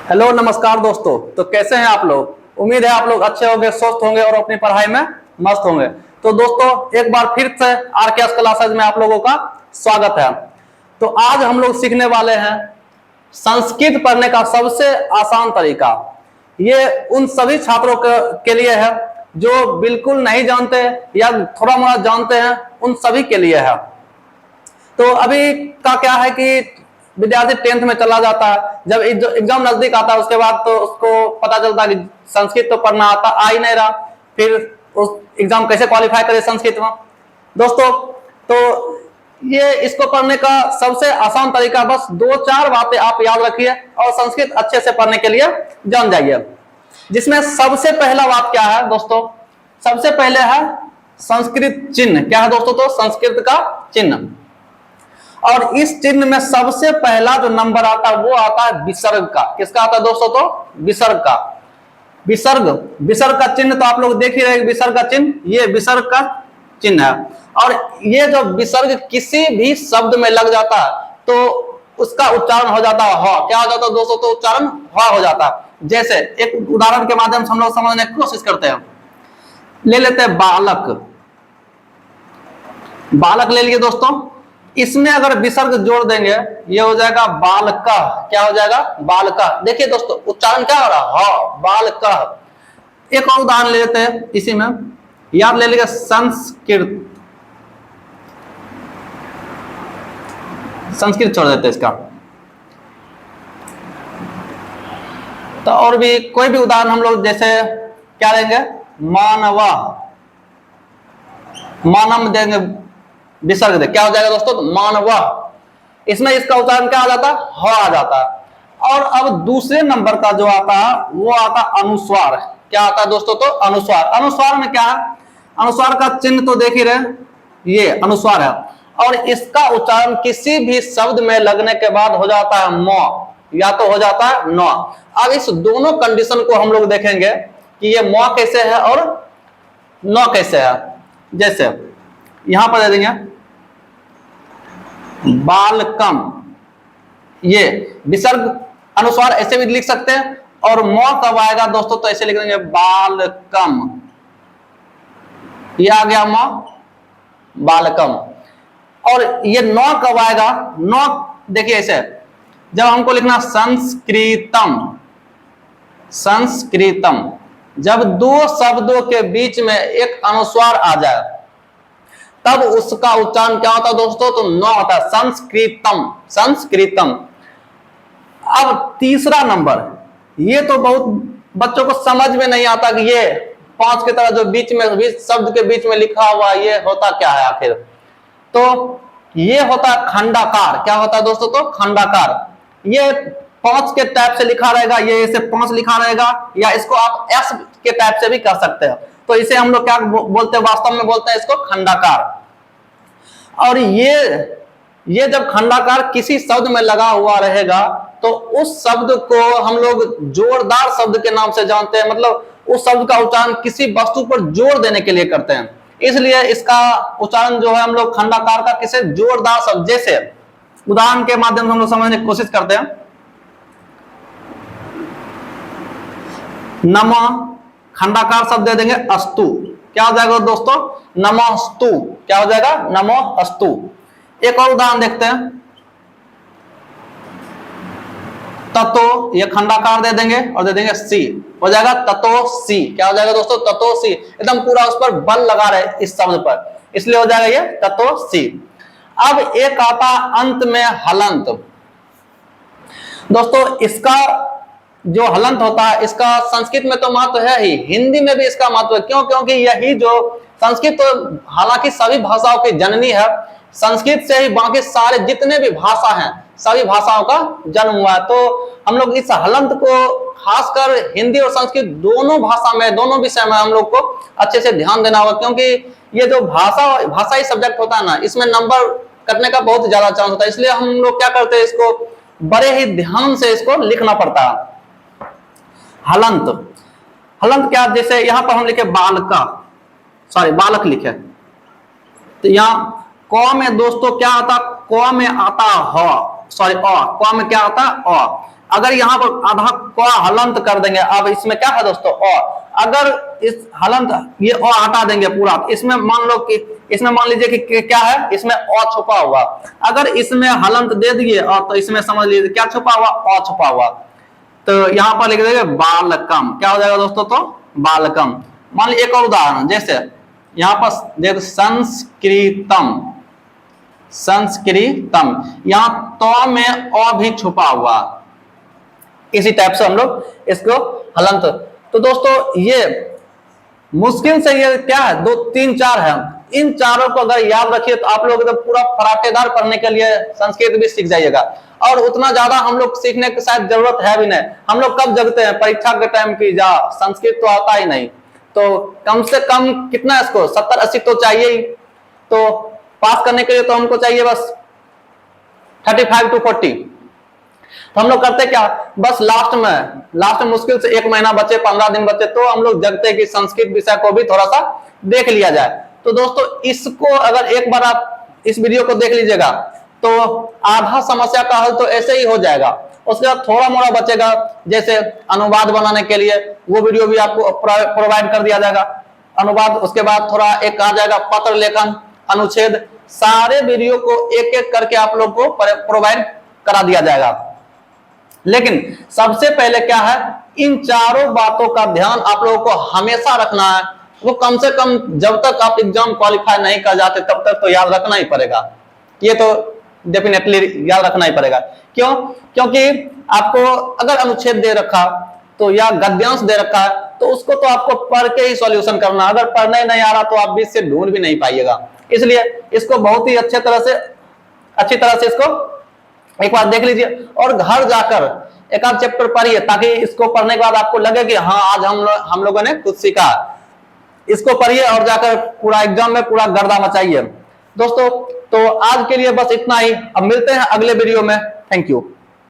Hello नमस्कार दोस्तों। तो कैसे हैं आप लोग। उम्मीद है आप लोग अच्छे होंगे, स्वस्थ होंगे और अपनी पढ़ाई में मस्त होंगे। तो दोस्तों एक बार फिर से आरकेएस क्लासेज में आप लोगों का स्वागत है। तो आज हम लोग सीखने वाले हैं संस्कृत पढ़ने का सबसे आसान तरीका। ये उन सभी छात्रों के लिए है जो बिल्कुल नहीं जानते या थोड़ा मोड़ा जानते हैं, उन सभी के लिए है। तो अभी का क्या है कि विद्यार्थी 10th में चला जाता है, जब एग्जाम नजदीक आता है उसके बाद तो उसको पता चलता है कि संस्कृत तो पढ़ना आ ही नहीं रहा, फिर उस एग्जाम कैसे क्वालिफाई करे संस्कृत में। दोस्तों तो ये इसको पढ़ने का सबसे आसान तरीका, बस 2-4 बातें आप याद रखिए और संस्कृत अच्छे से पढ़ने के लिए जान जाइए। जिसमें सबसे पहला बात क्या है दोस्तों, सबसे पहले है संस्कृत चिन्ह। क्या है दोस्तों? तो संस्कृत का चिन्ह। और इस चिन्ह में सबसे पहला जो नंबर आता है वो आता है विसर्ग का। किसका आता है दोस्तों? तो विसर्ग का। विसर्ग का चिन्ह तो आप लोग देख ही रहे, विसर्ग का चिन्ह, ये विसर्ग का चिन्ह है। और ये जो विसर्ग किसी भी शब्द में लग जाता है तो उसका उच्चारण हो जाता है ह। क्या हो जाता है दोस्तों? तो उच्चारण ह हो जाता है। जैसे एक उदाहरण के माध्यम से हम लोग समझने की कोशिश करते हैं। ले लेते हैं बालक। बालक ले लिए दोस्तों, इसमें अगर विसर्ग जोड़ देंगे ये हो जाएगा बालका। क्या हो जाएगा? बालका। देखिए दोस्तों उच्चारण क्या हो रहा है? हाँ, बालका। एक और उदाहरण ले लेते हैं इसी में, याद ले लीजिए संस्कृत। संस्कृत छोड़ देते हैं इसका। तो और भी कोई भी उदाहरण हम लोग जैसे क्या लेंगे, मानवा। मानव देंगे, विसर्ग दे, क्या हो जाएगा दोस्तों? तो मानवा। इसमें इसका उच्चारण क्या आ जाता है? ह आ जाता है। और अब दूसरे नंबर का जो आता है वो आता है अनुस्वार। क्या आता है दोस्तों? तो अनुस्वार। अनुस्वार में क्या है? अनुस्वार का चिन्ह तो देख ही रहे, ये अनुस्वार है। और इसका उच्चारण किसी भी शब्द में लगने के बाद हो जाता है म, या तो हो जाता है न। अब इस दोनों कंडीशन को हम लोग देखेंगे कि ये म कैसे है और न कैसे है। जैसे यहां पर दे देंगे बालकम, ये विसर्ग अनुस्वार ऐसे भी लिख सकते हैं। और म कब आएगा दोस्तों? तो ऐसे लिख देंगे बालकम। ये आ गया म, बालकम। और ये न कब आएगा? न देखिए ऐसे, जब हमको लिखना संस्कृतम। संस्कृतम, जब दो शब्दों के बीच में एक अनुस्वार आ जाए तब उसका उच्चारण क्या होता है दोस्तों? तो न होता है, संस्कृतम। संस्कृतम। अब तीसरा नंबर, ये तो बहुत बच्चों को समझ में नहीं आता कि ये 5 की तरह जो बीच में शब्द के बीच में लिखा हुआ ये होता क्या है आखिर। तो ये होता है खंडाकार। क्या होता है दोस्तों? तो खंडाकार। ये 5 के टाइप से लिखा रहेगा, ये ऐसे 5 लिखा रहेगा, या इसको आप एस के टाइप से भी कर सकते हैं। तो इसे हम लोग क्या बोलते हैं? वास्तव में बोलते हैं इसको खंडाकार। और ये जब खंडाकार किसी शब्द में लगा हुआ रहेगा तो उस शब्द को हम लोग जोरदार शब्द के नाम से जानते हैं। मतलब उस शब्द का उच्चारण किसी वस्तु पर जोर देने के लिए करते हैं, इसलिए इसका उच्चारण जो है हम लोग खंडाकार का किसी जोरदार शब्द, जैसे उदाहरण के माध्यम से हम लोग समझने की कोशिश करते हैं। नमः, खंडाकार शब्द दे देंगे अस्तु। क्या हो जाएगा दोस्तों? नमोस्तु। क्या हो जाएगा? नमोस्तु। एक और उदाहरण देखते हैं, ततो, ये खंडाकार दे देंगे और दे देंगे सी, हो जाएगा ततो सी। क्या हो जाएगा दोस्तों? ततो सी। एकदम पूरा उस पर बल लगा रहे इस शब्द पर, इसलिए हो जाएगा ये ततो सी। अब एक आता अंत में हलंत। दोस्तों इसका जो हलंत होता है इसका संस्कृत में तो महत्व है ही, हिंदी में भी इसका महत्व है। क्यों? क्योंकि यही जो संस्कृत तो हालांकि सभी भाषाओं की जननी है, संस्कृत से ही बाकी सारे जितने भी भाषा हैं सभी भाषाओं का जन्म हुआ है। तो हम लोग इस हलंत को खासकर हिंदी और संस्कृत दोनों भाषा में, दोनों विषय में हम लोग को अच्छे से ध्यान देना होगा। क्योंकि ये जो भाषाई सब्जेक्ट होता है ना, इसमें नंबर कटने का बहुत ज्यादा चांस होता है, इसलिए हम लोग क्या करते हैं, इसको बड़े ही ध्यान से इसको लिखना पड़ता है। हलंत, हलंत क्या? जैसे यहां पर हम लिखे बालका, सॉरी बालक लिखे, तो यहाँ क में दोस्तों क्या आता? क में आता ह, सॉरी अ, क में क्या आता? अ। अगर यहाँ पर आधा क हलंत कर देंगे, अब इसमें क्या है दोस्तों अ, अगर इस हलंत ये अ हटा देंगे पूरा, इसमें मान लो कि इसमें मान लीजिए कि क्या है, इसमें अ छुपा हुआ, अगर इसमें हलंत दे दिए तो इसमें समझ लीजिए क्या छुपा हुआ, अ छुपा हुआ। तो यहाँ पर लिख देंगे बालकम, क्या हो जाएगा दोस्तों, तो बालकम। मान लीजिए एक और उदाहरण, जैसे यहाँ पर देखो संस्कृतम, संस्कृतम, यहाँ तो में अ भी छुपा हुआ, इसी टाइप से हम लोग इसको हलंत। तो दोस्तों ये मुश्किल से ये क्या है, 2 3 4 है, इन चारों को अगर याद रखिए तो आप लोग तो पूरा फराटेदार पढ़ने के लिए संस्कृत भी सीख जाइएगा। और उतना ज्यादा हम लोग सीखने की शायद जरूरत है भी नहीं, हम लोग कब जगते हैं, परीक्षा के टाइम की, जा संस्कृत तो आता ही नहीं, तो कम से कम कितना इसको 70-80 तो चाहिए ही, तो पास करने के लिए तो हमको चाहिए बस 35 to 40। तो हम लोग करते क्या, बस लास्ट में मुश्किल से 1 महीना बचे, 15 दिन बचे, तो हम लोग जगते कि संस्कृत विषय को भी थोड़ा सा देख लिया जाए। तो दोस्तों इसको अगर एक बार आप इस वीडियो को देख लीजिएगा तो आधा समस्या का हल तो ऐसे ही हो जाएगा। उसके बाद थोड़ा मोड़ा बचेगा, जैसे अनुवाद बनाने के लिए वो वीडियो भी आपको प्रोवाइड कर दिया जाएगा, अनुवाद। उसके बाद थोड़ा एक आ जाएगा पत्र लेखन, अनुच्छेद, सारे वीडियो को एक एक करके आप लोग को प्रोवाइड करा दिया जाएगा। लेकिन सबसे पहले क्या है, इन चारों बातों का ध्यान आप लोगों को हमेशा रखना है, वो कम से कम जब तक आप एग्जाम क्वालिफाई नहीं कर जाते तब तक तो याद रखना ही पड़ेगा, ये तो डेफिनेटली याद रखना ही पड़ेगा। क्यों, क्योंकि आपको अगर अनुच्छेद दे रखा तो या गद्यांश दे रखा है तो उसको तो आपको पढ़ के ही सॉल्यूशन करना, अगर पढ़ने नहीं आ रहा तो आप बीच से ढूंढ भी नहीं पाइएगा। इसलिए इसको बहुत ही अच्छी तरह से इसको एक बार देख लीजिए और घर जाकर एक आध चैप्टर पढ़िए, ताकि इसको पढ़ने के बाद आपको लगे कि हाँ आज हम लोगों ने कुछ सीखा। इसको पढ़िए और जाकर पूरा एग्जाम में पूरा गर्दा मचाइए दोस्तों। तो आज के लिए बस इतना ही, अब मिलते हैं अगले वीडियो में। Thank you.